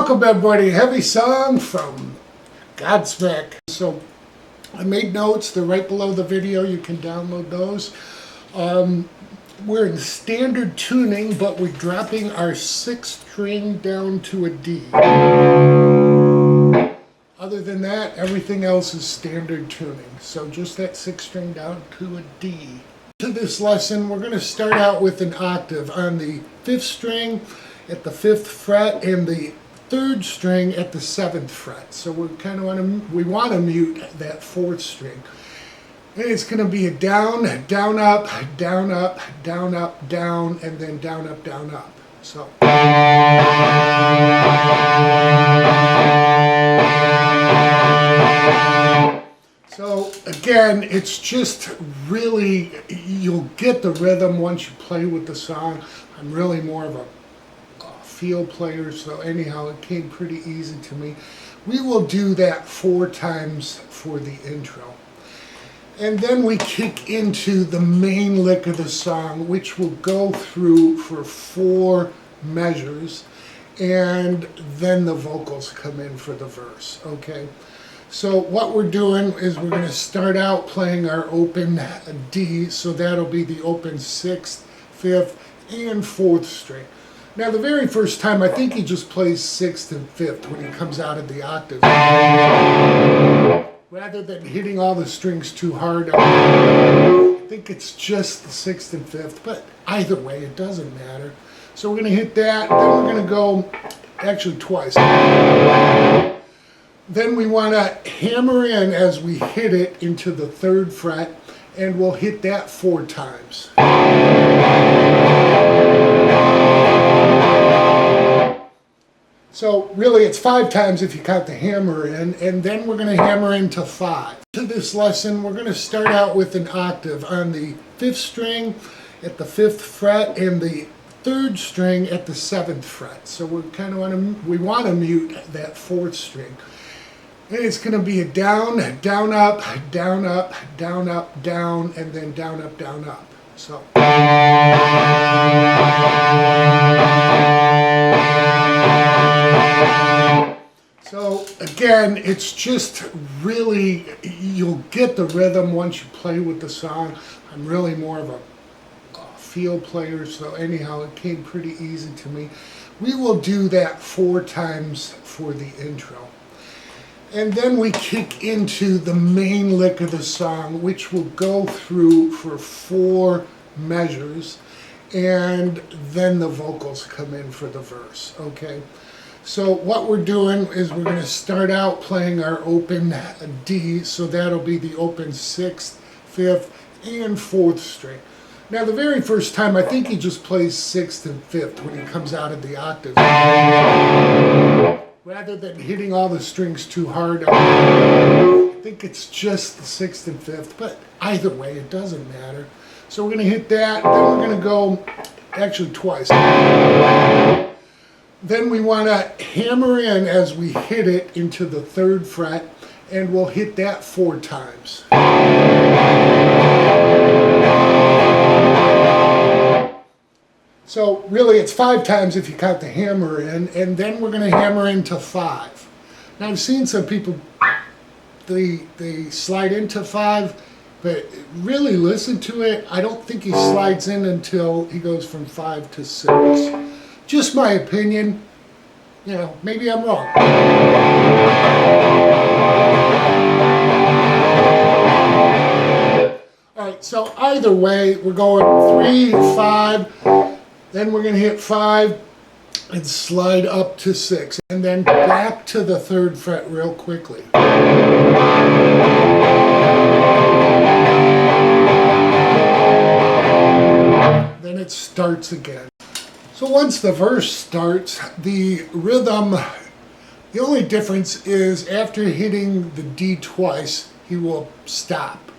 Welcome everybody, heavy song from Godsmack. So I made notes, they're right below the video, you can download those. We're in standard tuning, but we're dropping our 6th string down to a D. Other than that, everything else is standard tuning. So just that 6th string down to a D. To this lesson, we're going to start out with an octave on the 5th string at the 5th fret and the 3rd string at the 7th fret. So we want to mute that 4th string. And it's going to be a down, down, up, down, up, down, up, down, and then down, up, down, up. So. So again, it's just really, you'll get the rhythm once you play with the song. I'm really more of a field player, so anyhow, it came pretty easy to me. We will do that 4 times for the intro. And then we kick into the main lick of the song, which will go through for 4 measures, and then the vocals come in for the verse, okay? So what we're doing is we're going to start out playing our open D, so that'll be the open 6th, 5th, and 4th string. Now the very first time, I think he just plays 6th and 5th when he comes out of the octave. Rather than hitting all the strings too hard, I think it's just the 6th and 5th, but either way, it doesn't matter. So we're going to hit that, then we're going to go, actually twice. Then we want to hammer in as we hit it into the 3rd fret, and we'll hit that 4 times. So really it's 5 times if you count the hammer in, and then we're going to hammer into 5. To this lesson, we're going to start out with an octave on the 5th string at the 5th fret and the 3rd string at the 7th fret. So we want to mute that 4th string. And it's going to be a down, down, up, down, up, down, up, down, and then down, up, down, up. So. So again, it's just really, you'll get the rhythm once you play with the song. I'm really more of a field player, so anyhow, it came pretty easy to me. We will do that 4 times for the intro. And then we kick into the main lick of the song, which will go through for 4 measures, and then the vocals come in for the verse, okay? So what we're doing is we're going to start out playing our open D, so that'll be the open 6th, 5th, and 4th string. Now the very first time, I think he just plays 6th and 5th when he comes out of the octave. Rather than hitting all the strings too hard, I think it's just the 6th and 5th, but either way, it doesn't matter. So we're going to hit that, then we're going to go, actually twice. Then we want to hammer in as we hit it into the 3rd fret, and we'll hit that 4 times. So really it's 5 times if you count the hammer in, and then we're going to hammer into 5. Now I've seen some people, they slide into 5, but really listen to it. I don't think he slides in until he goes from 5 to 6. Just my opinion, you know, maybe I'm wrong. Alright, so either way, we're going 3, 5, then we're going to hit 5 and slide up to 6, and then back to the 3rd fret real quickly. Then it starts again. So once the verse starts, the rhythm, the only difference is after hitting the D twice, he will stop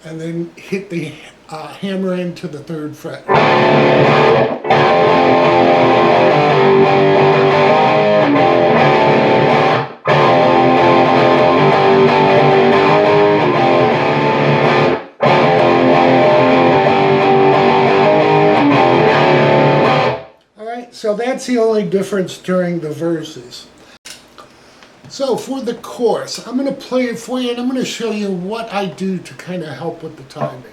and then hit the hammer into the 3rd fret. So that's the only difference during the verses. So for the chorus, I'm going to play it for you and I'm going to show you what I do to kind of help with the timing.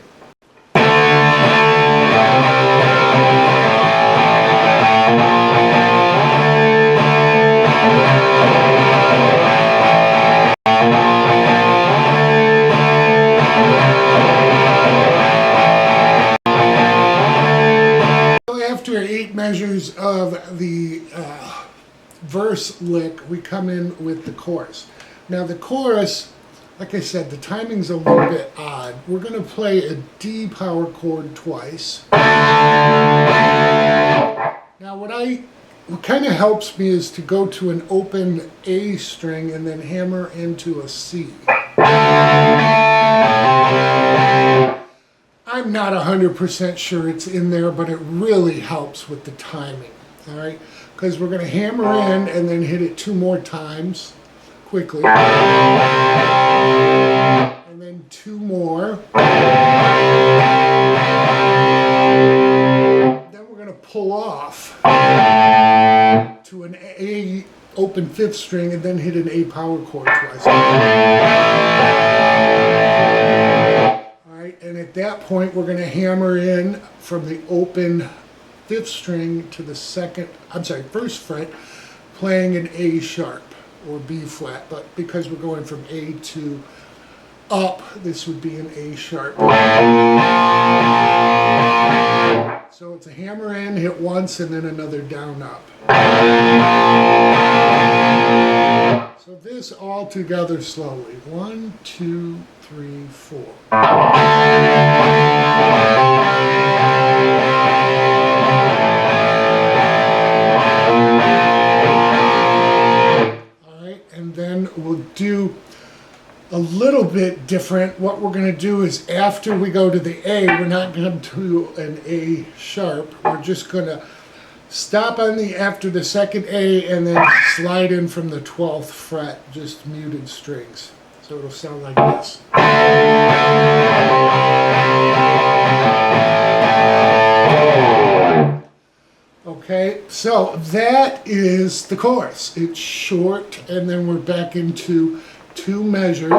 So after 8 measures of the verse lick, we come in with the chorus. Now the chorus, like I said, the timing's a little bit odd. We're going to play a D power chord twice. Now what kind of helps me is to go to an open A string and then hammer into a C. I'm not 100% sure it's in there, but it really helps with the timing, all right? Because we're going to hammer in and then hit it 2 more times quickly. And then 2 more. Then we're going to pull off to an A open 5th string and then hit an A power chord twice. Alright, and at that point we're going to hammer in from the open 5th string to the first fret, playing an A sharp or B flat, but because we're going from A to up, this would be an A sharp. So it's a hammer in, hit once, and then another down up. So this all together slowly. 1, 2, 3, 4. And then we'll do a little bit different. What we're going to do is after we go to the A, we're not going to do an A sharp. We're just going to stop on the after the second A and then slide in from the 12th fret, just muted strings. So it'll sound like this. Okay, so that is the chorus. It's short, and then we're back into 2 measures.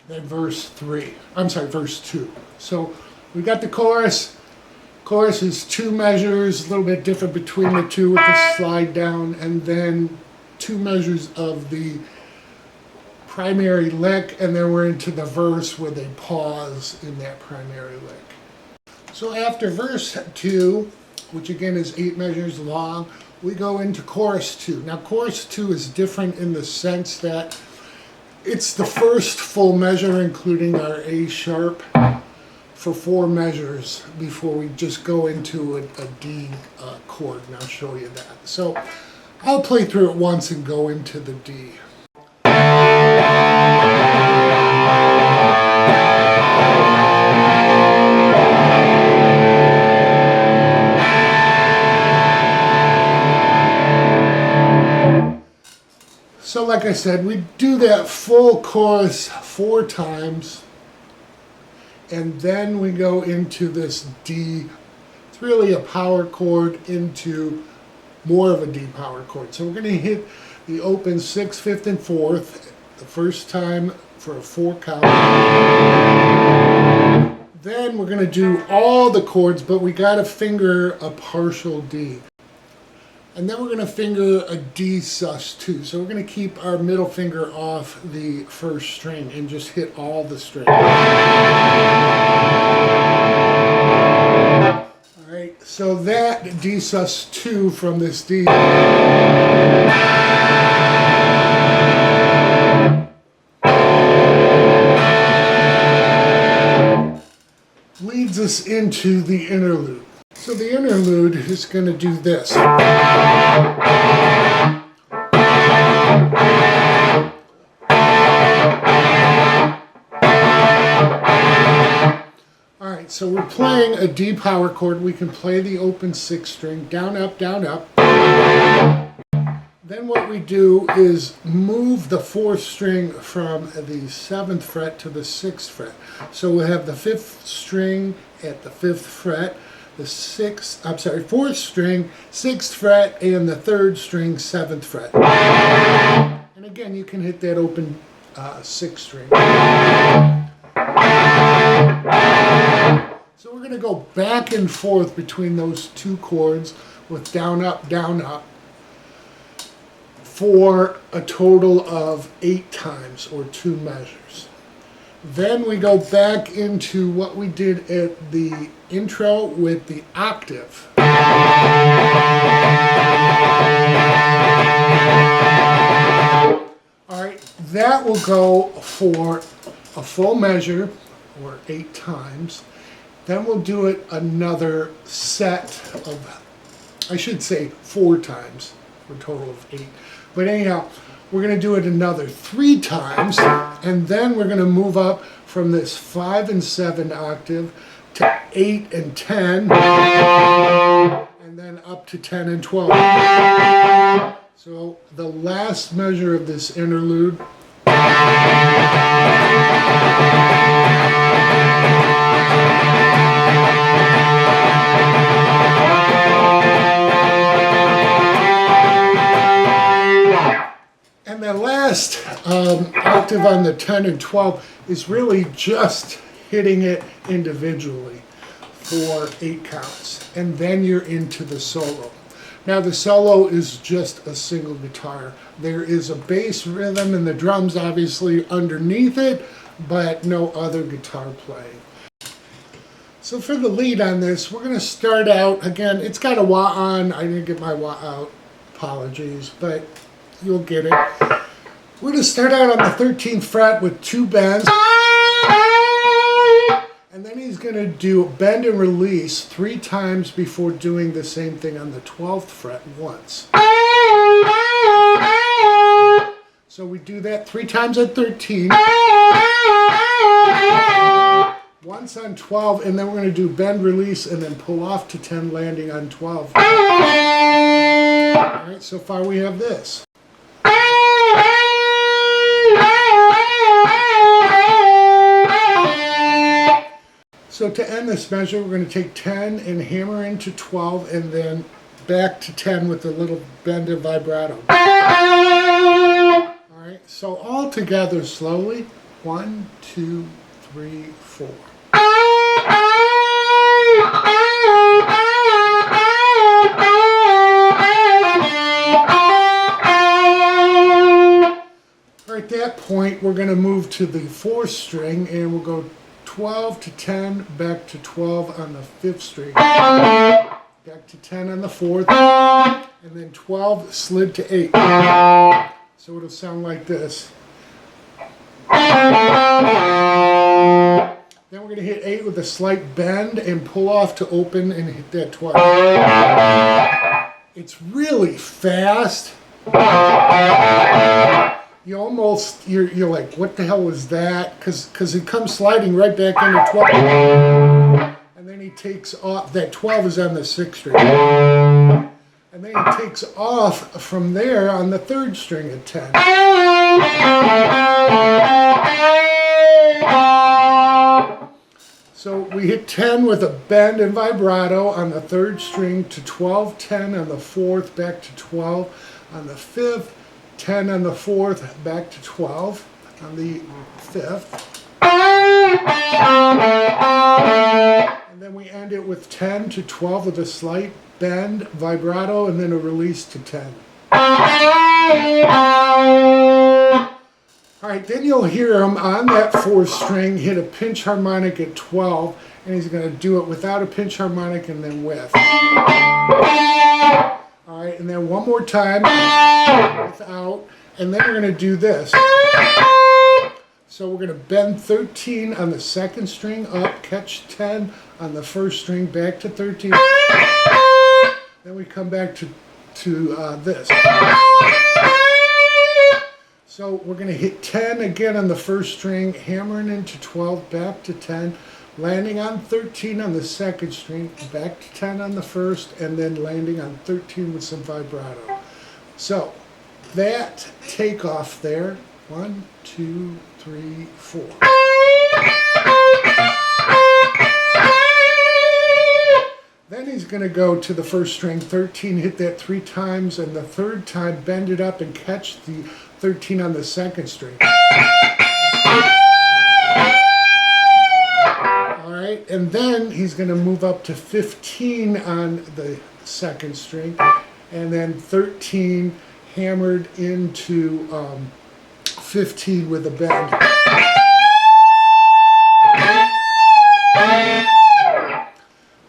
Then verse 2. So we got the chorus. Chorus is 2 measures, a little bit different between the 2 with the slide down, and then 2 measures of the primary lick, and then we're into the verse where they pause in that primary lick. So after verse 2, which again is 8 measures long, we go into chorus 2. Now chorus 2 is different in the sense that it's the first full measure, including our A sharp, for 4 measures before we just go into a D chord, and I'll show you that. So I'll play through it once and go into the D. So like I said, we do that full chorus 4 times. And then we go into this D. It's really a power chord into more of a D power chord. So we're going to hit the open 6th, 5th, and 4th the first time for a 4 count. Then we're going to do all the chords, but we got to finger a partial D. And then we're going to finger a D sus2. So we're going to keep our middle finger off the first string and just hit all the strings. Alright, so that D sus2 from this D leads us into the interlude. So the interlude is going to do this. Alright, so we're playing a D power chord. We can play the open 6th string, down, up, Then what we do is move the 4th string from the 7th fret to the 6th fret. So we have the 5th string at the 5th fret, the 4th string, 6th fret, and the 3rd string, 7th fret. And again, you can hit that open 6th string. So we're going to go back and forth between those 2 chords with down, up, for a total of 8 times, or 2 measures. Then we go back into what we did at the intro with the octave. Alright, that will go for a full measure, or 8 times. Then we'll do it another set of, I should say 4 times, for a total of 8. But anyhow, we're going to do it another 3 times, and then we're going to move up from this 5 and 7 octave to 8 and 10, and then up to 10 and 12. So the last measure of this interlude and the last octave on the 10 and 12 is really just hitting it individually for 8 counts. And then you're into the solo. Now the solo is just a single guitar. There is a bass rhythm and the drums obviously underneath it, but no other guitar playing. So for the lead on this, we're going to start out, again, it's got a wah on. I didn't get my wah out, apologies, but you'll get it. We're going to start out on the 13th fret with 2 bends. And then he's going to do bend and release 3 times before doing the same thing on the 12th fret once. So we do that 3 times at 13. Once on 12, and then we're going to do bend, release, and then pull off to 10, landing on 12. Alright, so far we have this. So to end this measure, we're going to take 10 and hammer into 12, and then back to 10 with a little bend and vibrato. Alright, so all together slowly. 1, 2, 3, 4. At that point, we're going to move to the 4th string, and we'll go 12 to 10, back to 12 on the 5th string, back to 10 on the 4th, and then 12 slid to 8. So it'll sound like this. Then we're going to hit 8 with a slight bend and pull off to open and hit that 12. It's really fast. You almost, you're like, what the hell was that? Because it comes sliding right back into 12. And then he takes off, that 12 is on the 6th string. And then he takes off from there on the 3rd string at 10. So we hit 10 with a bend and vibrato on the 3rd string to 12, 10 on the 4th, back to 12 on the 5th, 10 on the 4th, back to 12 on the 5th. And then we end it with 10 to 12 with a slight bend, vibrato, and then a release to 10. Alright, then you'll hear him on that 4th string hit a pinch harmonic at 12, and he's going to do it without a pinch harmonic and then with. Alright, and then one more time without, and then we're going to do this. So we're going to bend 13 on the 2nd string up, catch 10 on the 1st string, back to 13. Then we come back to this. So we're going to hit 10 again on the 1st string, hammering into 12, back to 10, landing on 13 on the 2nd string, back to 10 on the 1st, and then landing on 13 with some vibrato. So that takeoff there. 1, 2, 3, 4. Then he's going to go to the first string 13, hit that 3 times, and the third time bend it up and catch the 13 on the second string. Alright, and then he's going to move up to 15 on the second string, and then 13 hammered into 15 with a bend.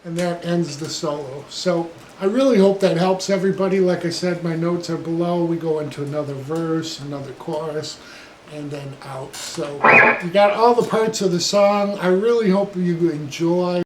And that ends the solo. So I really hope that helps everybody. Like I said, my notes are below. We go into another verse, another chorus, and then out. So you got all the parts of the song. I really hope you enjoy.